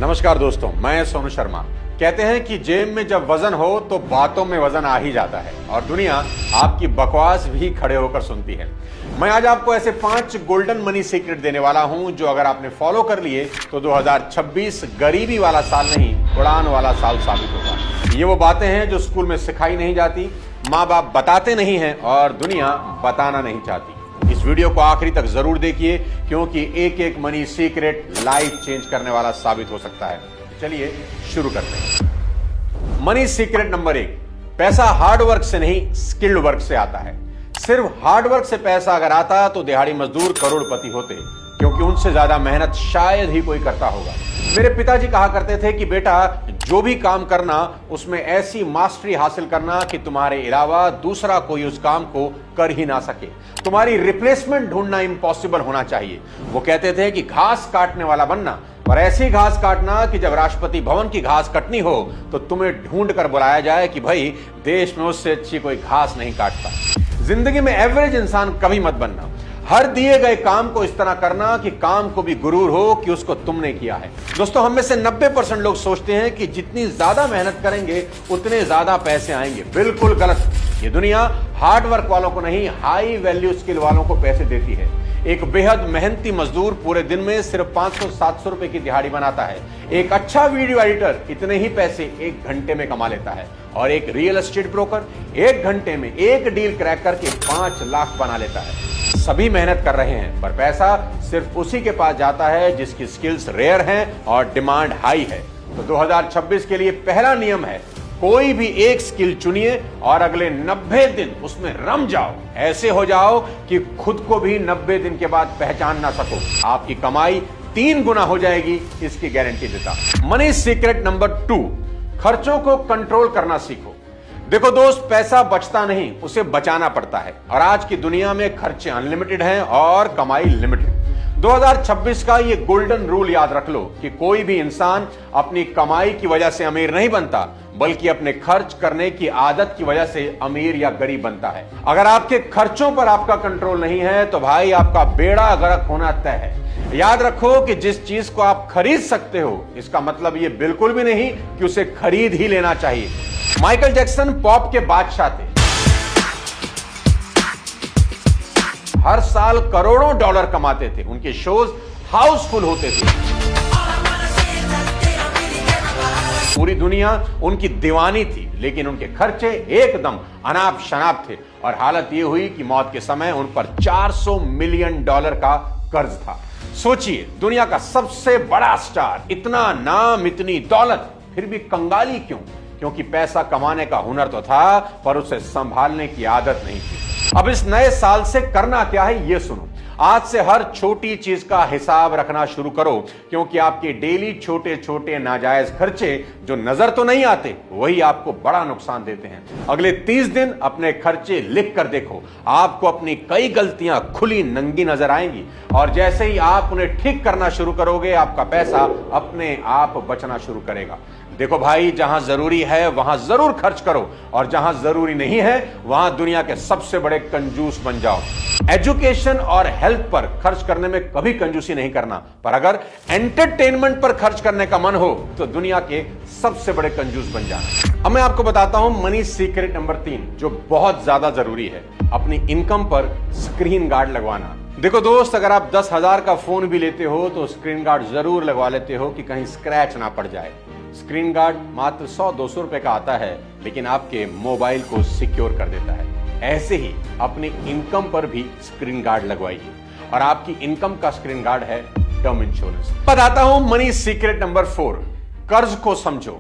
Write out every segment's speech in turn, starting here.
नमस्कार दोस्तों, मैं सोनू शर्मा। कहते हैं कि जेब में जब वजन हो तो बातों में वजन आ ही जाता है और दुनिया आपकी बकवास भी खड़े होकर सुनती है। मैं आज आपको ऐसे 5 गोल्डन मनी सीक्रेट देने वाला हूं जो अगर आपने फॉलो कर लिए तो 2026 गरीबी वाला साल नहीं, उड़ान वाला साल साबित होगा। ये वो बातें हैं जो स्कूल में सिखाई नहीं जाती, माँ बाप बताते नहीं हैं और दुनिया बताना नहीं चाहती। इस वीडियो को आखिरी तक जरूर देखिए क्योंकि एक एक मनी सीक्रेट लाइफ चेंज करने वाला साबित हो सकता है। चलिए शुरू करते हैं। मनी सीक्रेट नंबर 1, पैसा हार्ड वर्क से नहीं स्किल्ड वर्क से आता है। सिर्फ हार्ड वर्क से पैसा अगर आता तो दिहाड़ी मजदूर करोड़पति होते, क्योंकि उनसे ज्यादा मेहनत शायद ही कोई करता होगा। मेरे पिताजी कहा करते थे कि बेटा, जो भी काम करना उसमें ऐसी मास्टरी हासिल करना कि तुम्हारे अलावा दूसरा कोई उस काम को कर ही ना सके। तुम्हारी रिप्लेसमेंट ढूंढना इम्पॉसिबल होना चाहिए। वो कहते थे कि घास काटने वाला बनना, पर ऐसी घास काटना कि जब राष्ट्रपति भवन की घास कटनी हो तो तुम्हें ढूंढ कर बुलाया जाए कि भाई, देश में उससे अच्छी कोई घास नहीं काटता। जिंदगी में एवरेज इंसान कभी मत बनना। हर दिए गए काम को इस तरह करना कि काम को भी गुरूर हो कि उसको तुमने किया है। दोस्तों, हम में से 90% लोग सोचते हैं कि जितनी ज्यादा मेहनत करेंगे उतने ज्यादा पैसे आएंगे। बिल्कुल गलत। ये दुनिया हार्ड वर्क वालों को नहीं, हाई वैल्यू स्किल वालों को पैसे देती है। एक बेहद मेहनती मजदूर पूरे दिन में सिर्फ 500-700 रुपए की दिहाड़ी बनाता है। एक अच्छा वीडियो एडिटर इतने ही पैसे 1 घंटे में कमा लेता है और एक रियल एस्टेट ब्रोकर 1 घंटे में एक डील क्रैक करके 5 लाख बना लेता है। सभी मेहनत कर रहे हैं, पर पैसा सिर्फ उसी के पास जाता है जिसकी स्किल्स रेयर हैं और डिमांड हाई है। तो 2026 के लिए पहला नियम है, कोई भी एक स्किल चुनिए और अगले 90 दिन उसमें रम जाओ। ऐसे हो जाओ कि खुद को भी 90 दिन के बाद पहचान ना सको। आपकी कमाई 3 गुना हो जाएगी, इसकी गारंटी देता। मनी सीक्रेट नंबर 2, खर्चों को कंट्रोल करना सीखो। देखो दोस्त, पैसा बचता नहीं, उसे बचाना पड़ता है और आज की दुनिया में खर्चे अनलिमिटेड हैं और कमाई लिमिटेड। 2026 का ये गोल्डन रूल याद रख लो कि कोई भी इंसान अपनी कमाई की वजह से अमीर नहीं बनता, बल्कि अपने खर्च करने की आदत की वजह से अमीर या गरीब बनता है। अगर आपके खर्चों पर आपका कंट्रोल नहीं है तो भाई आपका बेड़ा गर्क होना तय है। याद रखो कि जिस चीज को आप खरीद सकते हो, इसका मतलब ये बिल्कुल भी नहीं कि उसे खरीद ही लेना चाहिए। माइकल जैक्सन पॉप के बादशाह थे। हर साल करोड़ों डॉलर कमाते थे। उनके शोज हाउसफुल होते थे। पूरी दुनिया उनकी दीवानी थी, लेकिन उनके खर्चे एकदम अनाप शनाप थे और हालत यह हुई कि मौत के समय उन पर $400 मिलियन का कर्ज था। सोचिए, दुनिया का सबसे बड़ा स्टार, इतना नाम, इतनी दौलत, फिर भी कंगाली क्यों? क्योंकि पैसा कमाने का हुनर तो था, पर उसे संभालने की आदत नहीं थी। अब इस नए साल से करना क्या है, यह सुनो। आज से हर छोटी चीज का हिसाब रखना शुरू करो, क्योंकि आपके डेली छोटे छोटे नाजायज खर्चे जो नजर तो नहीं आते, वही आपको बड़ा नुकसान देते हैं। अगले 30 दिन अपने खर्चे लिख कर देखो। आपको अपनी कई गलतियां खुली नंगी नजर आएंगी और जैसे ही आप उन्हें ठीक करना शुरू करोगे, आपका पैसा अपने आप बचना शुरू करेगा। देखो भाई, जहां जरूरी है वहां जरूर खर्च करो और जहां जरूरी नहीं है वहां दुनिया के सबसे बड़े कंजूस बन जाओ। एजुकेशन और हेल्थ पर खर्च करने में कभी कंजूसी नहीं करना, पर अगर एंटरटेनमेंट पर खर्च करने का मन हो तो दुनिया के सबसे बड़े कंजूस बन जाना। अब मैं आपको बताता हूं मनी सीक्रेट नंबर 3, जो बहुत ज्यादा जरूरी है, अपनी इनकम पर स्क्रीन गार्ड लगवाना। देखो दोस्त, अगर आप 10,000 का फोन भी लेते हो तो स्क्रीन गार्ड जरूर लगवा लेते हो कि कहीं स्क्रैच ना पड़ जाए। स्क्रीन गार्ड मात्र 100-200 रुपए का आता है, लेकिन आपके मोबाइल को सिक्योर कर देता है। ऐसे ही अपनी इनकम पर भी स्क्रीन गार्ड लगवाइए और आपकी इनकम का स्क्रीन गार्ड है टर्म इंश्योरेंस। बताता हूं मनी सीक्रेट नंबर 4, कर्ज को समझो।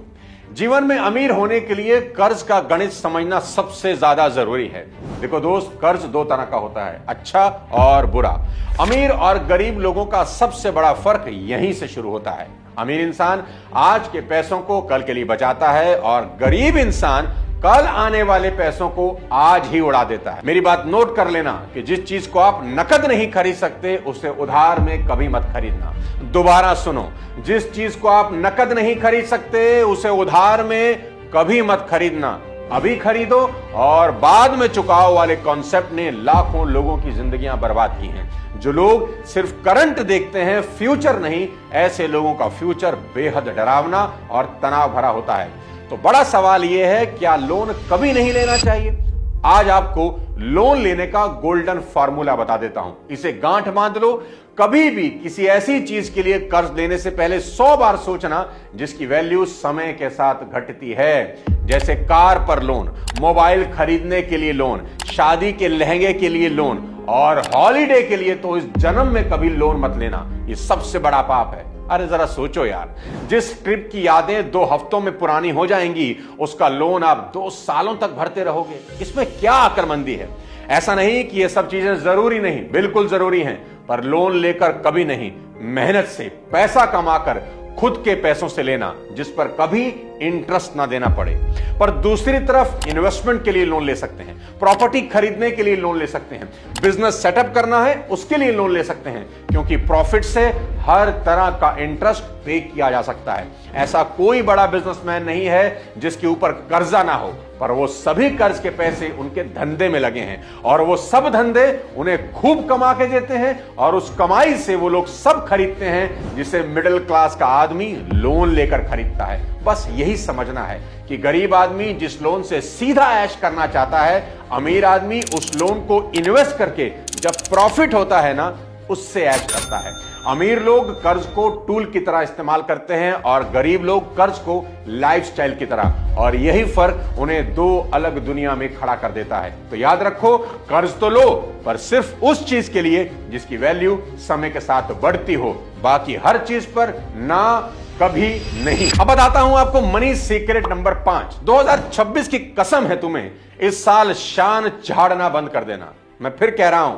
जीवन में अमीर होने के लिए कर्ज का गणित समझना सबसे ज्यादा जरूरी है। देखो दोस्त, कर्ज 2 तरह का होता है, अच्छा और बुरा। अमीर और गरीब लोगों का सबसे बड़ा फर्क यहीं से शुरू होता है। अमीर इंसान आज के पैसों को कल के लिए बचाता है और गरीब इंसान कल आने वाले पैसों को आज ही उड़ा देता है। मेरी बात नोट कर लेना कि जिस चीज को आप नकद नहीं खरीद सकते, उसे उधार में कभी मत खरीदना। दोबारा सुनो, जिस चीज को आप नकद नहीं खरीद सकते, उसे उधार में कभी मत खरीदना। अभी खरीदो और बाद में चुकाओ वाले कॉन्सेप्ट ने लाखों लोगों की जिंदगियां बर्बाद की हैं। जो लोग सिर्फ करंट देखते हैं, फ्यूचर नहीं, ऐसे लोगों का फ्यूचर बेहद डरावना और तनाव भरा होता है। तो बड़ा सवाल यह है, क्या लोन कभी नहीं लेना चाहिए? आज आपको लोन लेने का गोल्डन फॉर्मूला बता देता हूं। इसे गांठ बांध लो। कभी भी किसी ऐसी चीज के लिए कर्ज लेने से पहले 100 बार सोचना जिसकी वैल्यू समय के साथ घटती है। जैसे कार पर लोन, मोबाइल खरीदने के लिए लोन, शादी के लहंगे के लिए लोन और हॉलिडे के लिए तो इस जन्म में कभी लोन मत लेना। ये सबसे बड़ा पाप है। अरे जरा सोचो यार, जिस ट्रिप की यादें 2 हफ्तों में पुरानी हो जाएंगी, उसका लोन आप 2 सालों तक भरते रहोगे। इसमें क्या अक्लमंदी है? ऐसा नहीं कि ये सब चीजें जरूरी नहीं, बिल्कुल जरूरी हैं, पर लोन लेकर कभी नहीं, मेहनत से पैसा कमाकर खुद के पैसों से लेना जिस पर कभी इंटरेस्ट ना देना पड़े। पर दूसरी तरफ इन्वेस्टमेंट के लिए लोन ले सकते हैं, प्रॉपर्टी खरीदने के लिए लोन ले सकते हैं, बिजनेस सेटअप करना है उसके लिए लोन ले सकते हैं, क्योंकि प्रॉफिट से हर तरह का इंटरेस्ट पे किया जा सकता है। ऐसा कोई बड़ा बिजनेसमैन नहीं है जिसके ऊपर कर्जा ना हो, पर वो सभी कर्ज के पैसे उनके धंधे में लगे हैं और वो सब धंधे उन्हें खूब कमा के देते हैं और उस कमाई से वो लोग सब खरीदते हैं जिसे मिडिल क्लास का आदमी लोन लेकर खरीदता है। बस यही समझना है कि गरीब आदमी जिस लोन से सीधा ऐश करना चाहता है, अमीर आदमी उस लोन को इन्वेस्ट करके जब प्रॉफिट होता है ना, उससे ऐश करता है। अमीर लोग कर्ज को टूल की तरह इस्तेमाल करते हैं और गरीब लोग कर्ज को लाइफस्टाइल की तरह, और यही फर्क उन्हें 2 अलग दुनिया में खड़ा कर देता है। तो याद रखो, कर्ज तो लो, पर सिर्फ उस चीज के लिए जिसकी वैल्यू समय के साथ बढ़ती हो, बाकी हर चीज पर ना कभी नहीं। अब बताता हूं आपको मनी सीक्रेट नंबर 5। 2026 की कसम है तुम्हें, इस साल शान झाड़ना बंद कर देना। मैं फिर कह रहा हूं,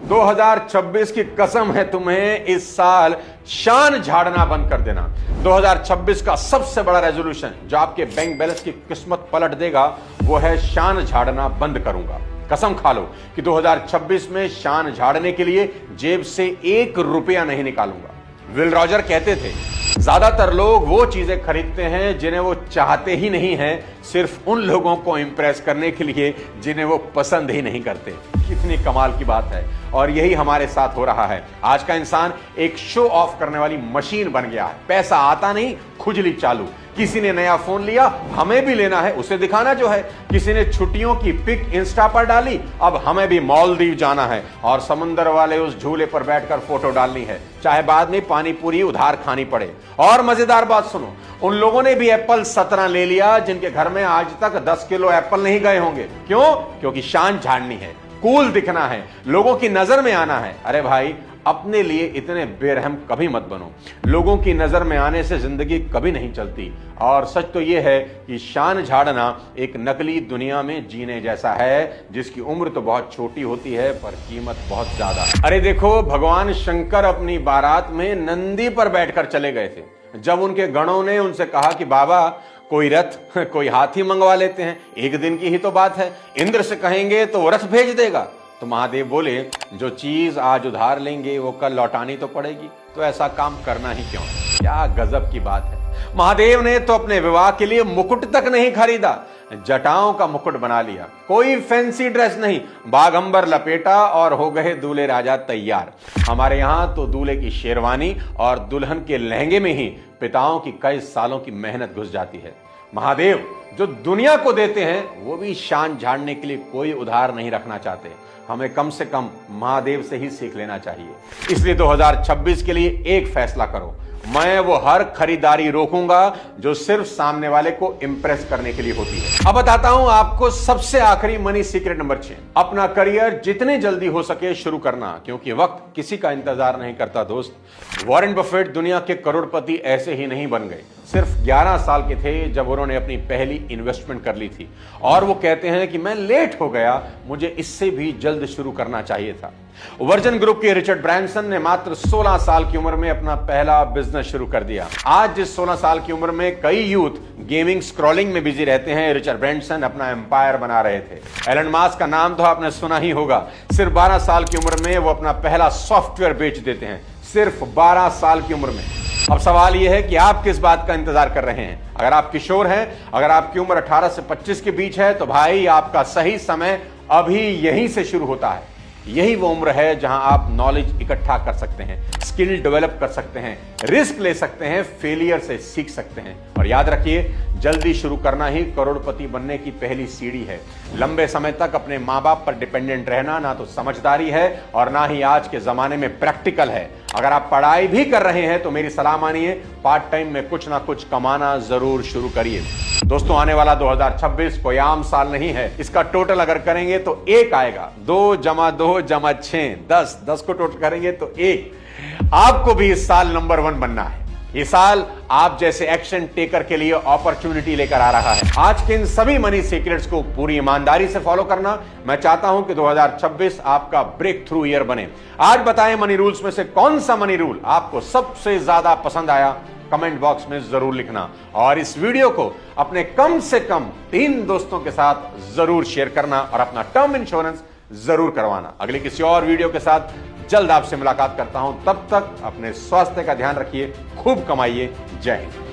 2026 की कसम है तुम्हें, इस साल शान झाड़ना बंद कर देना। 2026 का सबसे बड़ा रेजोल्यूशन जो आपके बैंक बैलेंस की किस्मत पलट देगा, वो है शान झाड़ना बंद करूंगा। कसम खा लो कि 2026 में शान झाड़ने के लिए जेब से 1 रुपया नहीं निकालूंगा। विल रॉजर कहते थे, ज्यादातर लोग वो चीजें खरीदते हैं जिन्हें वो चाहते ही नहीं हैं, सिर्फ उन लोगों को इंप्रेस करने के लिए जिन्हें वो पसंद ही नहीं करते। कितनी कमाल की बात है, और यही हमारे साथ हो रहा है। आज का इंसान एक शो ऑफ करने वाली मशीन बन गया है। पैसा आता नहीं, खुजली चालू। किसी ने नया फोन लिया, हमें भी लेना है, उसे दिखाना जो है। किसी ने छुट्टियों की पिक इंस्टा पर डाली, अब हमें भी मालदीव जाना है और समुंदर वाले उस झूले पर बैठकर फोटो डालनी है, चाहे बाद में पानी पूरी उधार खानी पड़े। और मजेदार बात सुनो, उन लोगों ने भी एप्पल 17 ले लिया जिनके घर में आज तक 10 किलो एप्पल नहीं गए होंगे। क्यों? क्योंकि शान झाड़नी है, कूल दिखना है, लोगों की नजर में आना है। अरे भाई, अपने लिए इतने बेरहम कभी मत बनो। लोगों की नजर में आने से जिंदगी कभी नहीं चलती। और सच तो यह है कि शान झाड़ना एक नकली दुनिया में जीने जैसा है, जिसकी उम्र तो बहुत छोटी होती है पर कीमत बहुत ज्यादा। अरे देखो, भगवान शंकर अपनी बारात में नंदी पर बैठकर चले गए थे। जब उनके गणों ने उनसे कहा कि बाबा कोई रथ, कोई हाथी मंगवा लेते हैं, एक दिन की ही तो बात है, इंद्र से कहेंगे तो वो रथ भेज देगा। तो महादेव बोले, जो चीज आज उधार लेंगे वो कल लौटानी तो पड़ेगी, तो ऐसा काम करना ही क्यों। क्या गजब की बात है। महादेव ने तो अपने विवाह के लिए मुकुट तक नहीं खरीदा, जटाओं का मुकुट बना लिया। कोई फैंसी ड्रेस नहीं, बागंबर लपेटा और हो गए दूल्हे राजा तैयार। हमारे यहां तो दूल्हे की शेरवानी और दुल्हन के लहंगे में ही पिताओं की कई सालों की मेहनत घुस जाती है। महादेव जो दुनिया को देते हैं, वो भी शान झाड़ने के लिए कोई उधार नहीं रखना चाहते। हमें कम से कम महादेव से ही सीख लेना चाहिए। इसलिए 2026 के लिए एक फैसला करो, मैं वो हर खरीदारी रोकूंगा जो सिर्फ सामने वाले को इंप्रेस करने के लिए होती है। अब बताता हूं आपको सबसे आखिरी मनी सीक्रेट नंबर 6। अपना करियर जितने जल्दी हो सके शुरू करना, क्योंकि वक्त किसी का इंतजार नहीं करता दोस्त। वॉरेन बफेट दुनिया के करोड़पति ऐसे ही नहीं बन गए। सिर्फ 11 साल के थे जब उन्होंने अपनी पहली इन्वेस्टमेंट कर ली थी, और वो कहते हैं कि मैं लेट हो गया, मुझे इससे भी जल्द शुरू करना चाहिए था। वर्जिन ग्रुप के रिचर्ड ब्रांसन ने मात्र 16 साल की उम्र में अपना पहला बिजनेस शुरू कर दिया। आज जिस 16 साल की उम्र में कई यूथ गेमिंग स्क्रॉलिंग में बिजी रहते हैं, रिचर्ड ब्रांसन अपना एम्पायर बना रहे थे। एलन मास्क का नाम तो आपने सुना ही होगा। सिर्फ 12 साल की उम्र में वो अपना पहला सॉफ्टवेयर बेच देते हैं, सिर्फ 12 साल की उम्र में। अब सवाल यह है कि आप किस बात का इंतजार कर रहे हैं। अगर आप किशोर हैं, अगर आपकी उम्र 18 से 25 के बीच है, तो भाई आपका सही समय अभी यहीं से शुरू होता है। यही वो उम्र है जहां आप नॉलेज इकट्ठा कर सकते हैं, स्किल डेवलप कर सकते हैं, रिस्क ले सकते हैं, फेलियर से सीख सकते हैं। और याद रखिए, जल्दी शुरू करना ही करोड़पति बनने की पहली सीढ़ी है। लंबे समय तक अपने मां बाप पर डिपेंडेंट रहना ना तो समझदारी है और ना ही आज के जमाने में प्रैक्टिकल है। अगर आप पढ़ाई भी कर रहे हैं तो मेरी सलाह मानिए, पार्ट टाइम में कुछ ना कुछ कमाना जरूर शुरू करिए। दोस्तों, आने वाला 2026 कोई आम साल नहीं है। इसका टोटल अगर करेंगे तो 1 आएगा। 2 + 2 = 6, 10 को टोटल करेंगे तो 1। आपको भी इस साल नंबर 1 बनना है। ये साल आप जैसे एक्शन टेकर के लिए अपॉर्चुनिटी लेकर आ रहा है। आज के इन सभी मनी सीक्रेट्स को पूरी ईमानदारी से फॉलो करना। मैं चाहता हूं कि 2026 आपका ब्रेक थ्रू ईयर बने। आज बताएं, मनी रूल्स में से कौन सा मनी रूल आपको सबसे ज्यादा पसंद आया? कमेंट बॉक्स में जरूर लिखना और इस वीडियो को अपने कम से कम 3 दोस्तों के साथ जरूर शेयर करना और अपना टर्म इंश्योरेंस जरूर करवाना। अगले किसी और वीडियो के साथ जल्द आपसे मुलाकात करता हूं। तब तक अपने स्वास्थ्य का ध्यान रखिए, खूब कमाइए। जय हिंद।